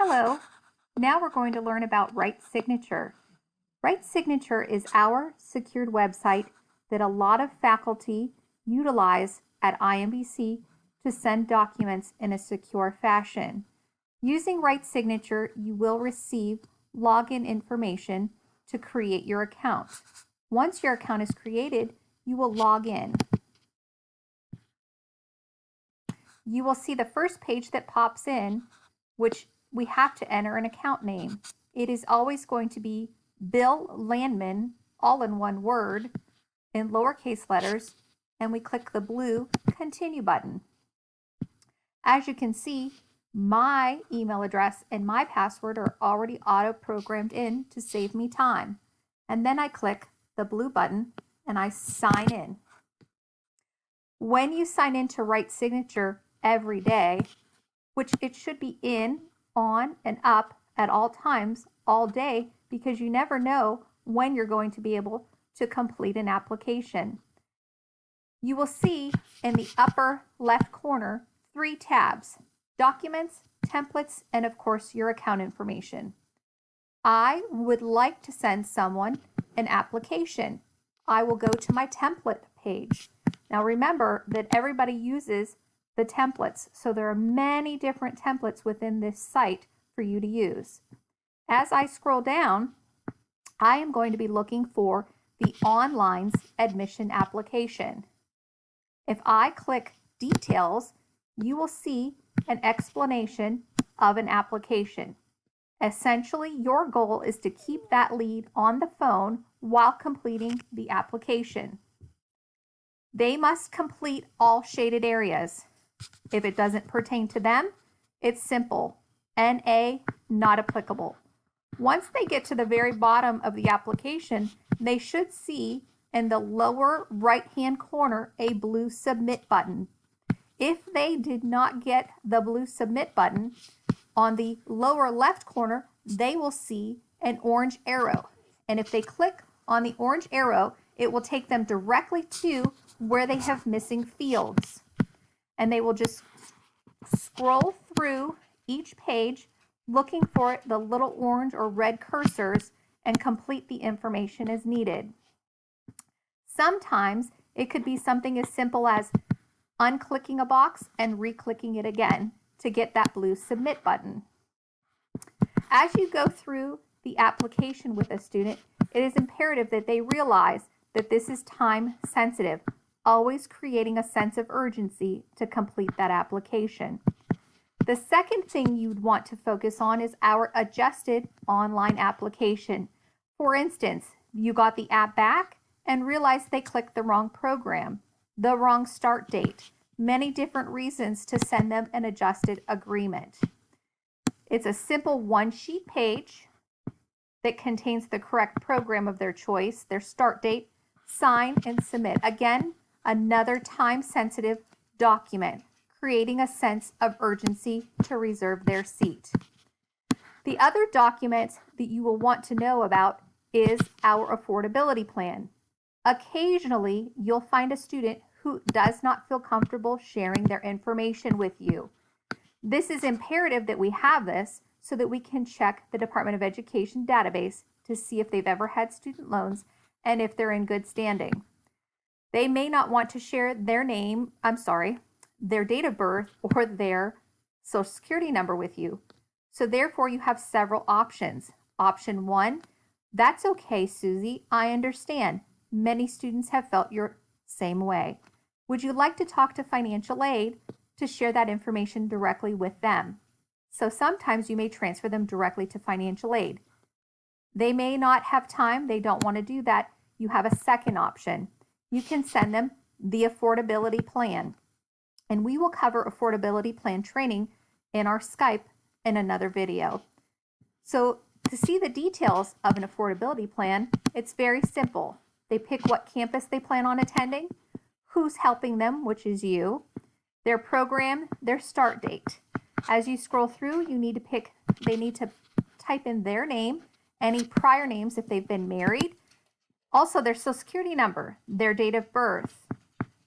Hello. Now we're going to learn about Right Signature. Right Signature is our secured website that a lot of faculty utilize at IMBC to send documents in a secure fashion. Using Right Signature, you will receive login information to create your account. Once your account is created, you will log in. You will see the first page that pops in, which we have to enter an account name. It is always going to be Bill Landman, all in one word, in lowercase letters, and we click the blue Continue button. As you can see, my email address and my password are already auto-programmed in to save me time. And then I click the blue button and I sign in. When you sign in to Right Signature every day, which it should be in, on, and up at all times, all day, because you never know when you're going to be able to complete an application. You will see in the upper left corner 3 tabs: Documents, Templates, and of course your account information. I would like to send someone an application. I will go to my template page. Now remember that everybody uses the templates, so there are many different templates within this site for you to use. As I scroll down, I am going to be looking for the online admission application. If I click Details, you will see an explanation of an application. Essentially, your goal is to keep that lead on the phone while completing the application. They must complete all shaded areas. If it doesn't pertain to them, it's simple. NA, not applicable. Once they get to the very bottom of the application, they should see in the lower right-hand corner a blue Submit button. If they did not get the blue Submit button, on the lower left corner, they will see an orange arrow. And if they click on the orange arrow, it will take them directly to where they have missing fields. And they will just scroll through each page looking for the little orange or red cursors and complete the information as needed. Sometimes it could be something as simple as unclicking a box and re-clicking it again to get that blue Submit button. As you go through the application with a student, it is imperative that they realize that this is time sensitive, always creating a sense of urgency to complete that application. The second thing you'd want to focus on is our adjusted online application. For instance, you got the app back and realized they clicked the wrong program, the wrong start date, many different reasons to send them an adjusted agreement. It's a simple one-sheet page that contains the correct program of their choice, their start date, sign, and submit. Again, another time-sensitive document, creating a sense of urgency to reserve their seat. The other document that you will want to know about is our affordability plan. Occasionally, you'll find a student who does not feel comfortable sharing their information with you. This is imperative that we have this so that we can check the Department of Education database to see if they've ever had student loans and if they're in good standing. They may not want to share their their date of birth or their social security number with you. So therefore you have several options. Option 1, that's okay, Susie, I understand. Many students have felt your same way. Would you like to talk to financial aid to share that information directly with them? So sometimes you may transfer them directly to financial aid. They may not have time, they don't want to do that. You have a second option. You can send them the affordability plan. And we will cover affordability plan training in our Skype in another video. So to see the details of an affordability plan, it's very simple. They pick what campus they plan on attending, who's helping them, which is you, their program, their start date. As you scroll through, they need to type in their name, any prior names if they've been married, also their social security number, their date of birth,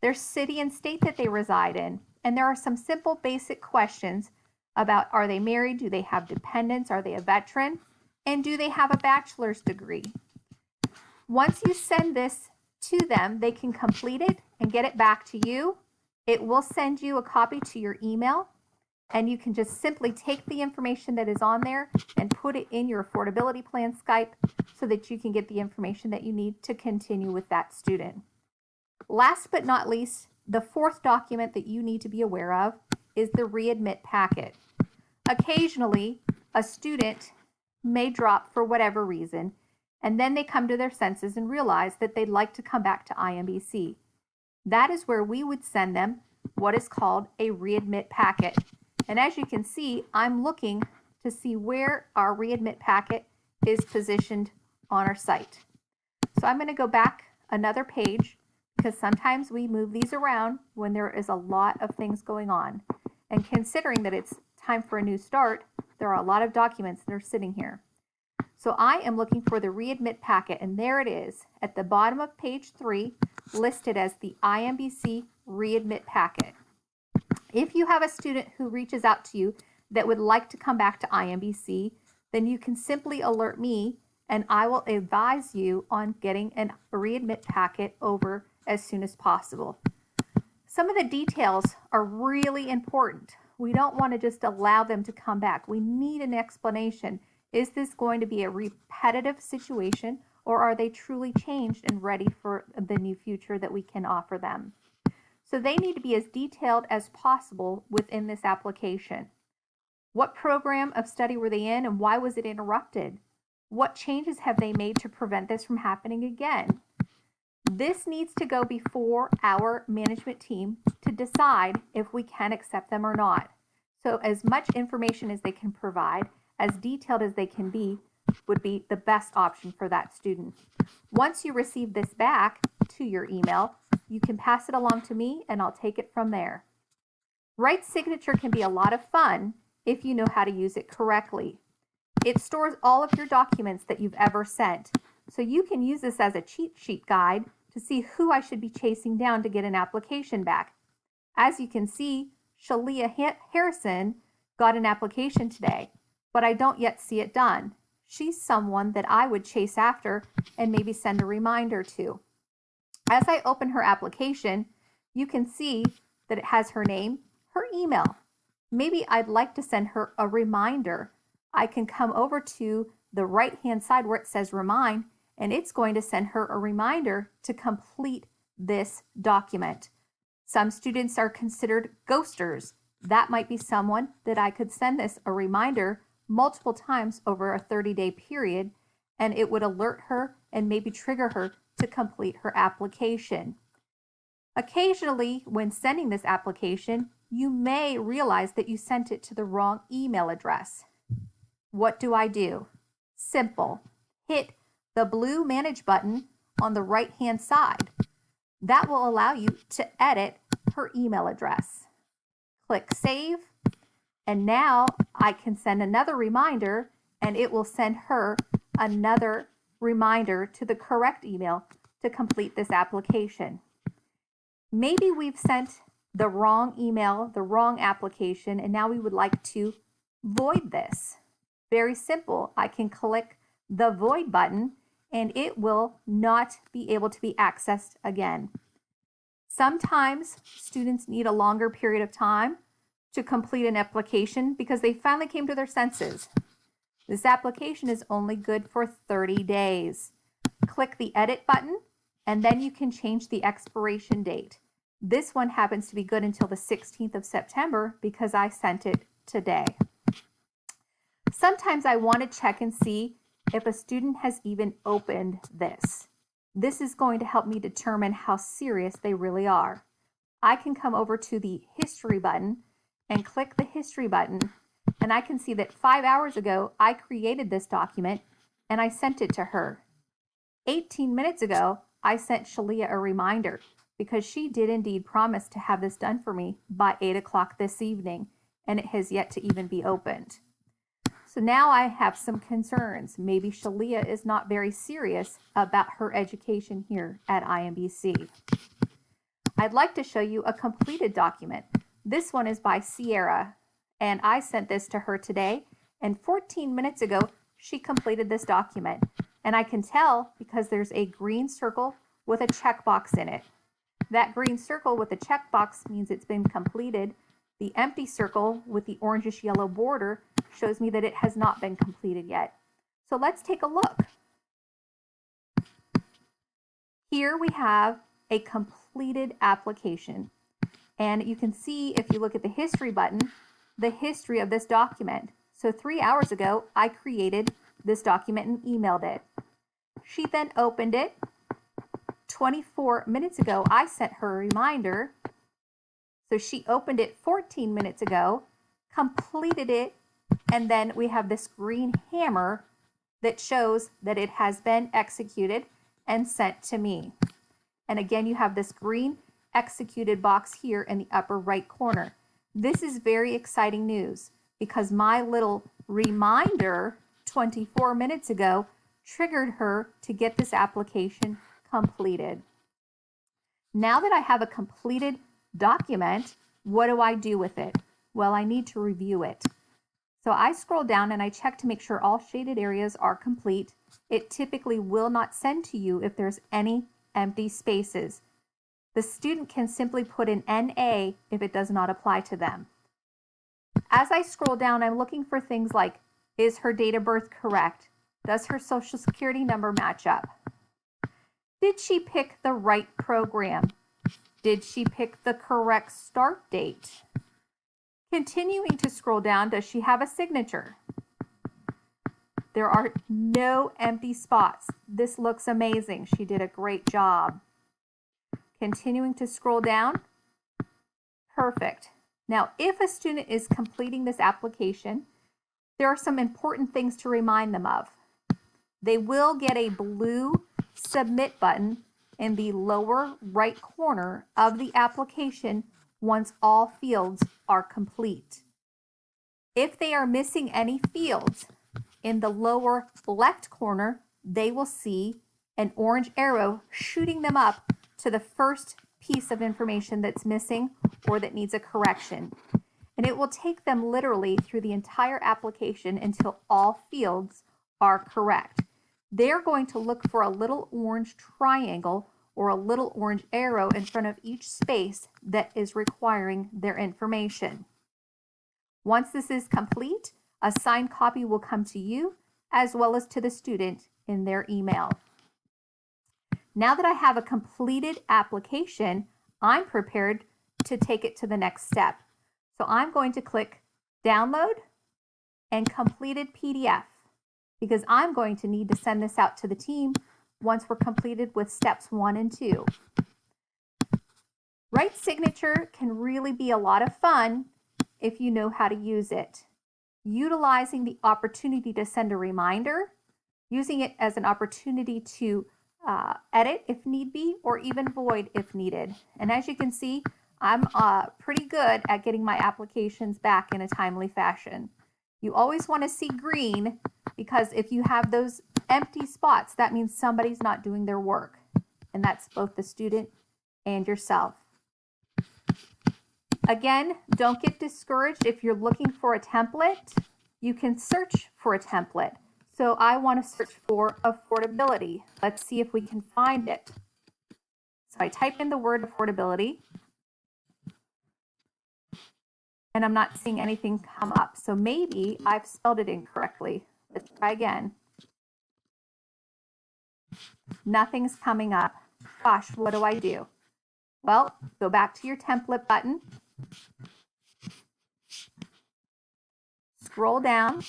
their city and state that they reside in. And there are some simple basic questions about are they married, do they have dependents, are they a veteran, and do they have a bachelor's degree. Once you send this to them, they can complete it and get it back to you. It will send you a copy to your email, and you can just simply take the information that is on there and put it in your affordability plan Skype so that you can get the information that you need to continue with that student. Last but not least, the fourth document that you need to be aware of is the readmit packet. Occasionally, a student may drop for whatever reason, and then they come to their senses and realize that they'd like to come back to IMBC. That is where we would send them what is called a readmit packet. And as you can see, I'm looking to see where our readmit packet is positioned on our site. So I'm going to go back another page because sometimes we move these around when there is a lot of things going on. And considering that it's time for a new start, there are a lot of documents that are sitting here. So I am looking for the readmit packet, and there it is at the bottom of page 3, listed as the IMBC readmit packet. If you have a student who reaches out to you that would like to come back to IMBC, then you can simply alert me and I will advise you on getting a readmit packet over as soon as possible. Some of the details are really important. We don't want to just allow them to come back. We need an explanation. Is this going to be a repetitive situation, or are they truly changed and ready for the new future that we can offer them? So they need to be as detailed as possible within this application. What program of study were they in and why was it interrupted? What changes have they made to prevent this from happening again? This needs to go before our management team to decide if we can accept them or not. So as much information as they can provide, as detailed as they can be, would be the best option for that student. Once you receive this back to your email, you can pass it along to me and I'll take it from there. Right Signature can be a lot of fun if you know how to use it correctly. It stores all of your documents that you've ever sent. So you can use this as a cheat sheet guide to see who I should be chasing down to get an application back. As you can see, Shalia Harrison got an application today, but I don't yet see it done. She's someone that I would chase after and maybe send a reminder to. As I open her application, you can see that it has her name, her email. Maybe I'd like to send her a reminder. I can come over to the right-hand side where it says Remind, and it's going to send her a reminder to complete this document. Some students are considered ghosters. That might be someone that I could send this a reminder multiple times over a 30-day period, and it would alert her and maybe trigger her to complete her application. Occasionally, when sending this application, you may realize that you sent it to the wrong email address. What do? Simple. Hit the blue Manage button on the right-hand side. That will allow you to edit her email address. Click Save, and now I can send another reminder, and it will send her another reminder to the correct email to complete this application. Maybe we've sent the wrong email, the wrong application, and now we would like to void this. Very simple. I can click the void button and it will not be able to be accessed again. Sometimes students need a longer period of time to complete an application because they finally came to their senses. This application is only good for 30 days. Click the edit button and then you can change the expiration date. This one happens to be good until the 16th of September because I sent it today. Sometimes I want to check and see if a student has even opened this. This is going to help me determine how serious they really are. I can come over to the history button and click the history button, and I can see that 5 hours ago I created this document and I sent it to her. 18 minutes ago I sent Shalia a reminder because she did indeed promise to have this done for me by 8 o'clock this evening, and it has yet to even be opened. So now I have some concerns. Maybe Shalia is not very serious about her education here at IMBC. I'd like to show you a completed document. This one is by Sierra, and I sent this to her today, and 14 minutes ago, she completed this document. And I can tell because there's a green circle with a checkbox in it. That green circle with a checkbox means it's been completed. The empty circle with the orangish yellow border shows me that it has not been completed yet. So let's take a look. Here we have a completed application. And you can see, if you look at the history button, the history of this document. So 3 hours ago, I created this document and emailed it. She then opened it. 24 minutes ago, I sent her a reminder. So she opened it 14 minutes ago, completed it, and then we have this green hammer that shows that it has been executed and sent to me. And again, you have this green executed box here in the upper right corner. This is very exciting news because my little reminder 24 minutes ago triggered her to get this application completed. Now that I have a completed document, what do I do with it? Well, I need to review it. So I scroll down and I check to make sure all shaded areas are complete. It typically will not send to you if there's any empty spaces. The student can simply put in NA if it does not apply to them. As I scroll down, I'm looking for things like, is her date of birth correct? Does her social security number match up? Did she pick the right program? Did she pick the correct start date? Continuing to scroll down, does she have a signature? There are no empty spots. This looks amazing. She did a great job. Continuing to scroll down. Perfect. Now, if a student is completing this application, there are some important things to remind them of. They will get a blue submit button in the lower right corner of the application once all fields are complete. If they are missing any fields, in the lower left corner, they will see an orange arrow shooting them up to the first piece of information that's missing or that needs a correction. And it will take them literally through the entire application until all fields are correct. They're going to look for a little orange triangle or a little orange arrow in front of each space that is requiring their information. Once this is complete, a signed copy will come to you as well as to the student in their email. Now that I have a completed application, I'm prepared to take it to the next step. So I'm going to click Download and Completed PDF because I'm going to need to send this out to the team once we're completed with steps 1 and 2. Right signature can really be a lot of fun if you know how to use it. Utilizing the opportunity to send a reminder, using it as an opportunity to edit if need be, or even void if needed. And as you can see, I'm pretty good at getting my applications back in a timely fashion. You always want to see green because if you have those empty spots, that means somebody's not doing their work. And that's both the student and yourself. Again, don't get discouraged. If you're looking for a template, you can search for a template. So I want to search for affordability. Let's see if we can find it. So I type in the word affordability, and I'm not seeing anything come up. So maybe I've spelled it incorrectly. Let's try again. Nothing's coming up. Gosh, what do I do? Well, go back to your template button. Scroll down.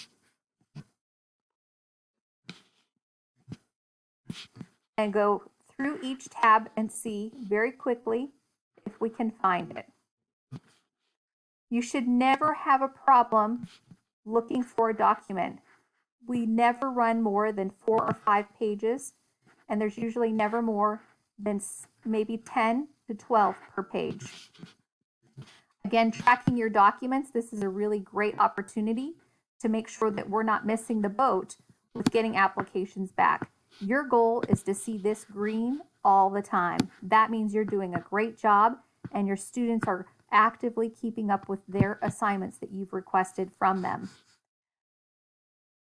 And go through each tab and see very quickly if we can find it. You should never have a problem looking for a document. We never run more than 4 or 5 pages, and there's usually never more than maybe 10 to 12 per page. Again, tracking your documents, this is a really great opportunity to make sure that we're not missing the boat with getting applications back. Your goal is to see this green all the time. That means you're doing a great job and your students are actively keeping up with their assignments that you've requested from them.